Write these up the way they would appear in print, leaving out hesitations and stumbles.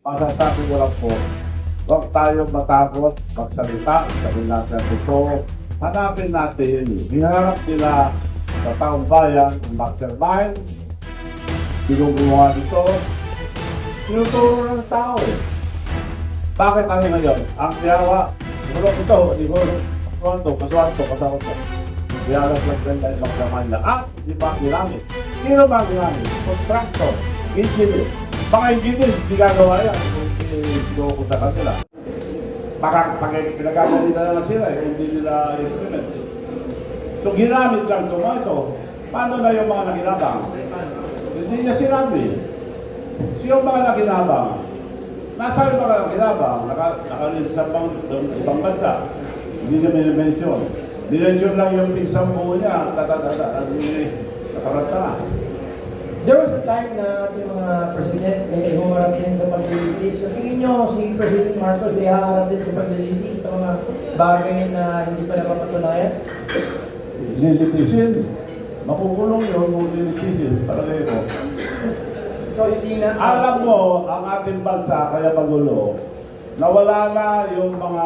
Masasabi ko lang po, huwag tayong matakot magsalita. Sabihin natin ito, hanapin natin, hiharap nila sa taong bayan, ang mastermind, ginagawa nito, tinuturo ng tao eh. Bakit tayo ngayon? Ang tiyawa, siguro ito, siguro, kasama to. Diyalas lang rin tayo magdaman na. At, di ba ginamit? Sino ba ginamit? Contractor, engineer. Mga engineer, hindi gagawa yan. Hindi ko sa kanila. Baka pinagagawa nila na sila, hindi nila implement. So, ginamit lang ito. Paano na yung mga nakinabang? Hindi niya sinabi. Sino mga nakinabang? Nasa yung mga nakinabang? Nakalilis sa ibang bansa. Hindi niya minimension. Dinensyon lang yung pinsang buo niya. Nakaranta na. There was a time na ating mga president ay humarap din sa paglilitis. So tingin nyo si President Marcos ay haharap din sa paglilitis sa mga bagay na hindi pa napapatunayan? Lilitisin. Makukulong yun kung lilitisin. Palagay ko. So hindi na... Alam mo, ang ating bansa, kaya magulo, nawala na yung mga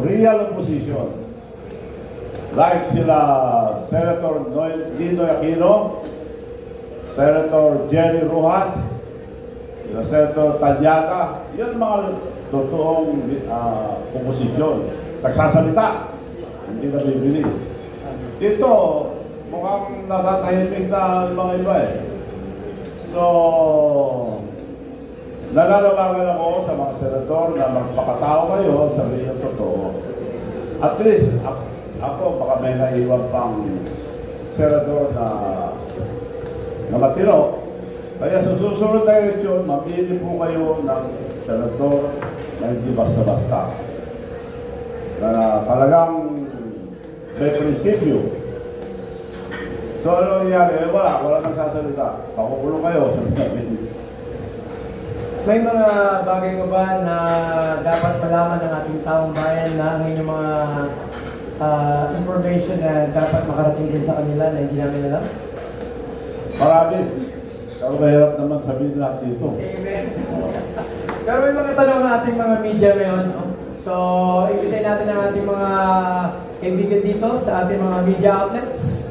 real opposition. Like sila Senator Ninoy Aquino, Senator Jerry Rojas, Senator Tanyata, yan mga totoong oposisyon. Nagsasalita, hindi na bibili. Dito, mukhang natatahimik na mga iba eh. So, nananawagan ako sa mga senador na magpakatao kayo, sabihin yung totoo. At least, ako baka may naiwan pang senador na matiro. Kaya sa susunod na eleksyon, mamili po kayo ng senador na hindi basta-basta. Na talagang may prinsipyo. So ano nangyari? Wala nang sasalita. Pakukulong kayo. May mga bagay mo ba na dapat malaman ng ating taong bayan na ang inyong mga information na dapat makarating din sa kanila na hindi namin alam? Marami. Pero mahirap naman sabihin lahat dito. Amen. Pero may mga tanong ng ating mga media ngayon. No? So, ibigay natin ang ating mga kaibigan dito sa ating mga media outlets.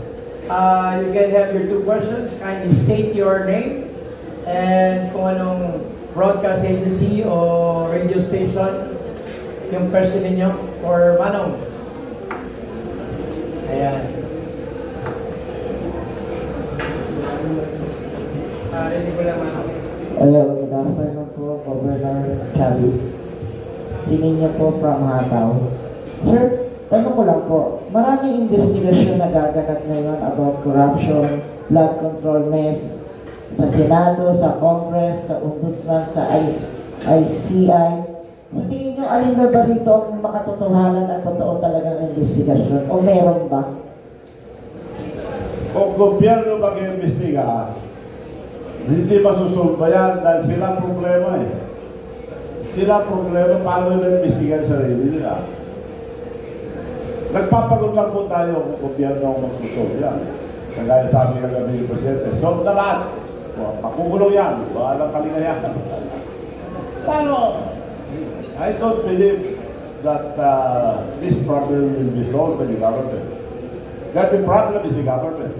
You can have your 2 questions. Kindly state your name and kung anong broadcast agency o radio station yung question ninyo or manong. Ayan. Ready ko lang manong. Hello, good afternoon po, Governor Chavi. Singin niyo po from Hataw. Sir, tanong ko lang po, maraming investigasyon na gaganap ngayon about corruption, blood control mess, sa Senado, sa Congress, sa Ombudsman, sa ICI. Sa tingin niyo, alin ba rito ang makatotohanan at totoo talagang investigasyon? O meron ba? Kung gobyerno mag-iimbestiga, hindi masusulba yan dahil sila problema eh. Sila problema paano na-imbestigan sa sarili nila. Nagpapagod lang po tayo kung gobyerno ang magsusolve yan. Kagaya sabi kagabi ng Presidente, solve na lahat. Makukulong yan. Walang kaligayahan. Paano? I don't believe that this problem will be solved by the government. That the problem is the government.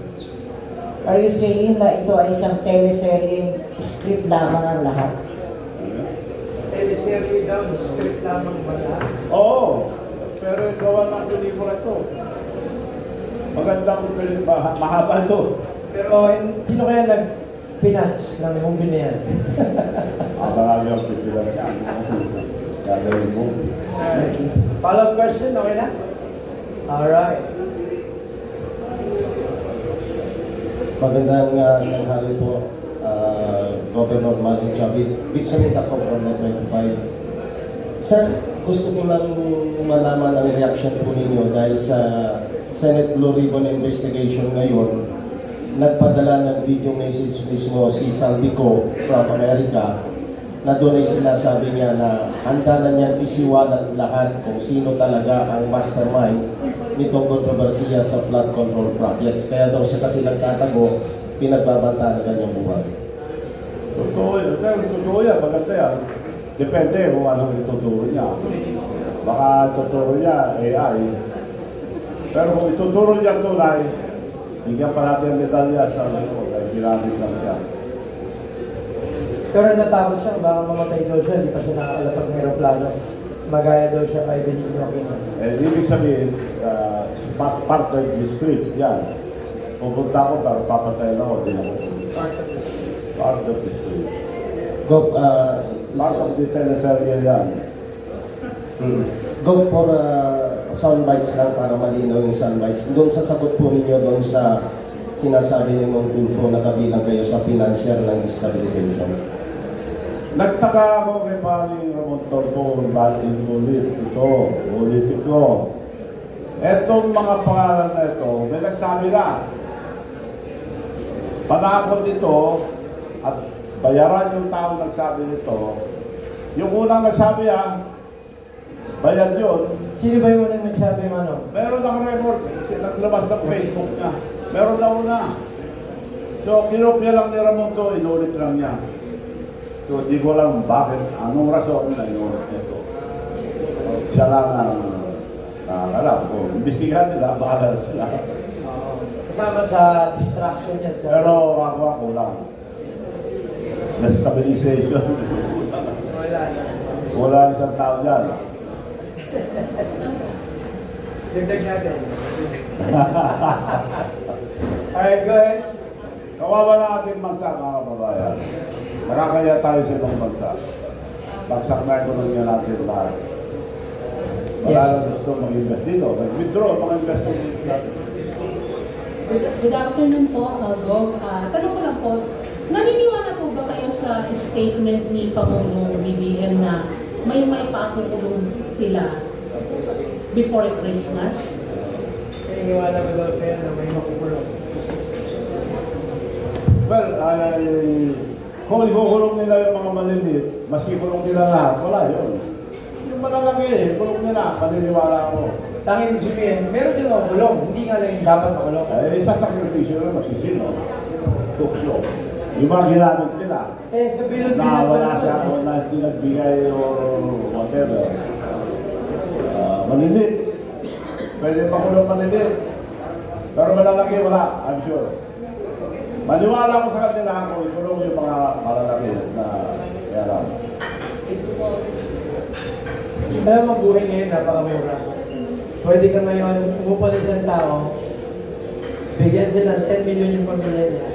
Are you saying na ito ay isang teleserye script lamang ang lahat? Teleserye daw, script lamang ba lahat? Oo. Pero gawa ng pelikula ito. Magandang pelikula. Mahaba ito. Pero sino kaya nag-finance ng movie na yan? Marami ang pelikula na yan. Gagawin mo. Follow-up question, okay na? Alright. Magandang tanghali po, Governor Manny Chavi. Vicente ako from Net 25. Sir, gusto ko lang malaman ang reaction po ninyo dahil sa Senate Blue Ribbon Investigation ngayon, nagpadala ng video message mismo si Saldico from America na doon ay sinasabi niya na handa na niyang isiwalat lahat kung sino talaga ang mastermind nitong kontrobersiya sa flood control projects. Kaya daw siya kasi nagtatago, pinagbabanta na kanyang buhay. Totoo yan. Totoo yan. Maganda yan. Depende kung anong ituturo niya. Baka ituturo niya AI. Pero kung ituturo niya tunay, bigyan pa natin ang medalya sa dahil ginamit lang siya. Pero natakot siya, baka mamatay daw siya, hindi pa siya nakakalapag ng aeroplano. Magaya daw siya kay Benigno Aquino. Ibig sabihin, part of the script, yan. Pupunta ako pero papatayin ako, din ako. Part of the script. Go, Part of the teleserye yan. go for soundbites lang para malinaw yung soundbites. Doon sa sagot po ninyo doon sa sinasabi ni Mong Tulfo na kabilang kayo sa financier ng stabilization. Nagtaka ako kay Paring Ramon Torpo, ulit ko. Etong mga pangalan na ito, may nagsabi na. Panakot ito at bayaran yung tao nagsabi nito. Yung unang nagsabi bayad yun. Sino ba yung unang nagsabi mo ano? Meron ng record. Naglabas ng Facebook niya. Meron na una. So, kinopya lang ni Ramon to, inulit lang niya. So, di ko alam bakit, anong rason na inulit niya to. Siya lang ang alam ko. Imbestigahan nila, bahala sila. Kasama sa distraction niya. Sa... Pero ako lang. Destabilization. Wala isang tao dyan. Dagdag natin. Alright, go ahead. Kawawa na ating bansa, mga kababayan. Nakakaya tayo sa ibang bansa. Bagsak na ekonomiya natin lahat. Wala Yes. na gusto mag-invest dito. Nag-withdraw mga investor dito. Good afternoon po, Gov. Tanong ko lang po, naniniwala po ba kayo sa statement ni Pangulong BBM na may pakukulong sila before Christmas? Naniniwala ba daw kayo na may makukulong? Well, kung ikukulong nila yung mga maliliit, mas ikulong nila lahat, wala yun. Yung malalaki, kulong nila, paniniwala ako. Sa akin, sabihin, meron silang makulong, hindi nga lang yung dapat makulong. Isa sakripisyo na magsisino. Tukso. Yung mga ginamit nila, Sa bilog na wala siya o na hindi nagbigay o whatever. Maliliit. Pwede pakulong maliliit. Pero malalaki, wala. I'm sure. Maniwala ko sa kanila kung ikulong yung mga malalaki na alam. Alam mo, buhay ngayon, napakamura. Pwede ka ngayon, umupo ng isang tao, bigyan siya ng 10 million yung pamilya niya,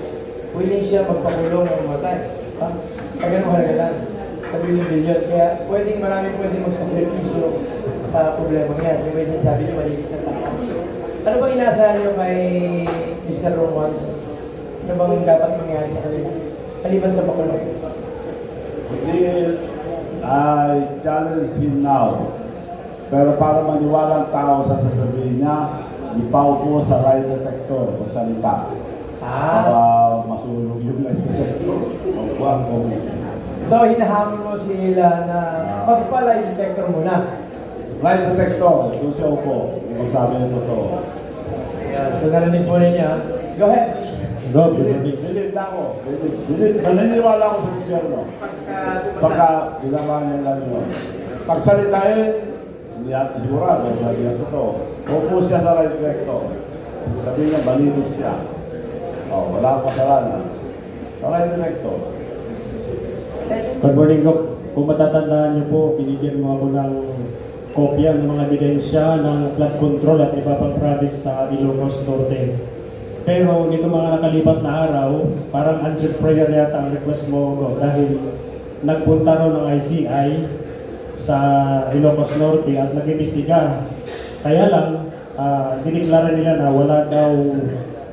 willing siya magpakulong o matay. Ha? Sa ganung halaga lang. Sa bilyon-bilyon. Kaya pwedeng pwedeng magsakripisyo sa problema yan. Yung may sinasabi niyo, maliit na tao. Ano bang inaasahan niyo kay Mr. Romualdez? Ano bang dapat mangyari sa kanila? Maliban sa pakulong. Hindi, I challenge him now. Pero para maniwala ang tao sa sasabihin niya, ipaupo sa lie detector o salita. Para masunog yung lie detector. Huwag ko. So, hinahamon mo sila na magpa-lie detector muna. Lie detector, kung siya upo, yung sabi ng totoo. Ayan, so narinig po ninyo. Go ahead. Bilib na ako. Bilib. Naniniwala ako sa gobyerno. Pagka ginawa niya lang yun. Pagsalitain, hindi natin sigurado, sabi niya totoo. Upo siya sa lie detector. Sabi niya, malinis siya. Wala akong kasalanan. Sa lie detector. Good morning, Gov. Kung matatandaan niyo po, binigyan mo ako ng kopya ng mga ebidensya ng flood control at iba pang projects sa Ilocos Norte. Pero nito mga nakalipas na araw, parang answered prayer yata ang request mo, Gov, dahil nagpunta raw ng ICI sa Ilocos Norte at nag-imbestiga. Kaya lang, diniklara nila na wala daw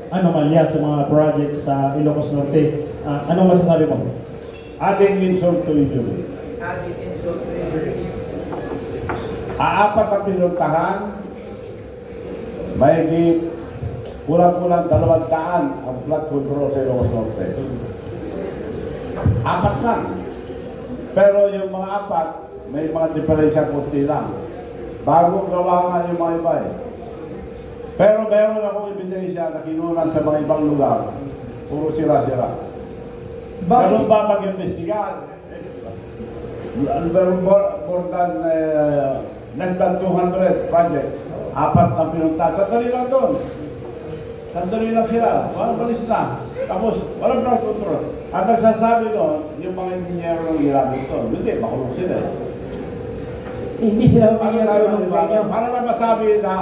anomalya sa mga projects sa Ilocos Norte. Anong masasabi mo? Adding insult to injury. Aapat ang pinuntahan, mahigit kulang-kulang 200 ang flood control sa Ilocos Norte. Apat lang. Pero yung mga apat, may mga diferensya kunti lang. Bago gawa nga yung mga iba eh. Pero meron akong ebidensya na kinunan sa mga ibang lugar. Puro sira-sira. Ganun ba mag-imbestiga? more than less than 200 project. Apat na pinunta. Sandali lang doon. Sandali lang sila. Walang balis na. Tapos, walang blood control. At nagsasabi doon, yung mga engineer ng ginamit doon, hindi, makulong sila. Hindi sila humingi ng tulong sa inyo. Para na masabi na